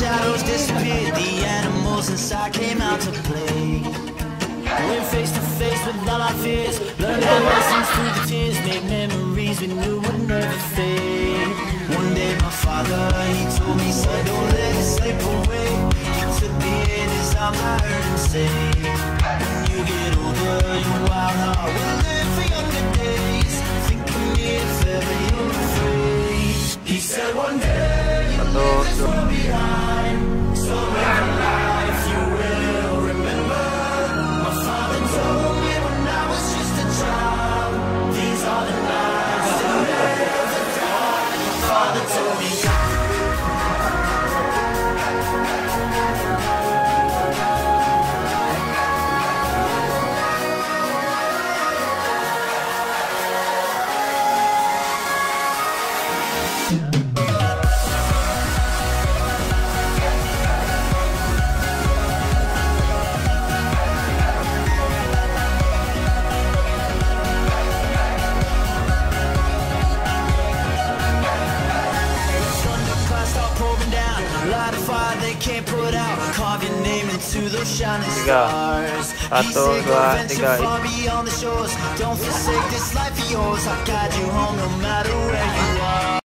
shadows disappeared, the animals inside came out to play. Went face to face with all our fears, learned our lessons through the tears, made memories we knew would never fade. One day my father, he told me, son, don't let it slip away. He took me in his arms, I heard him say, when you get older, your wild heart will live for younger days. Think of me if ever you're afraid. He said one day you'll leave this world behind, so live life you will remember. My father told me when I was just a child, these are the nights that never die. My father told me can't put out, carve your name into those shining stars. He said go venture far beyond the shores, don't forsake this life of yours, I'll guide you home no matter where you are.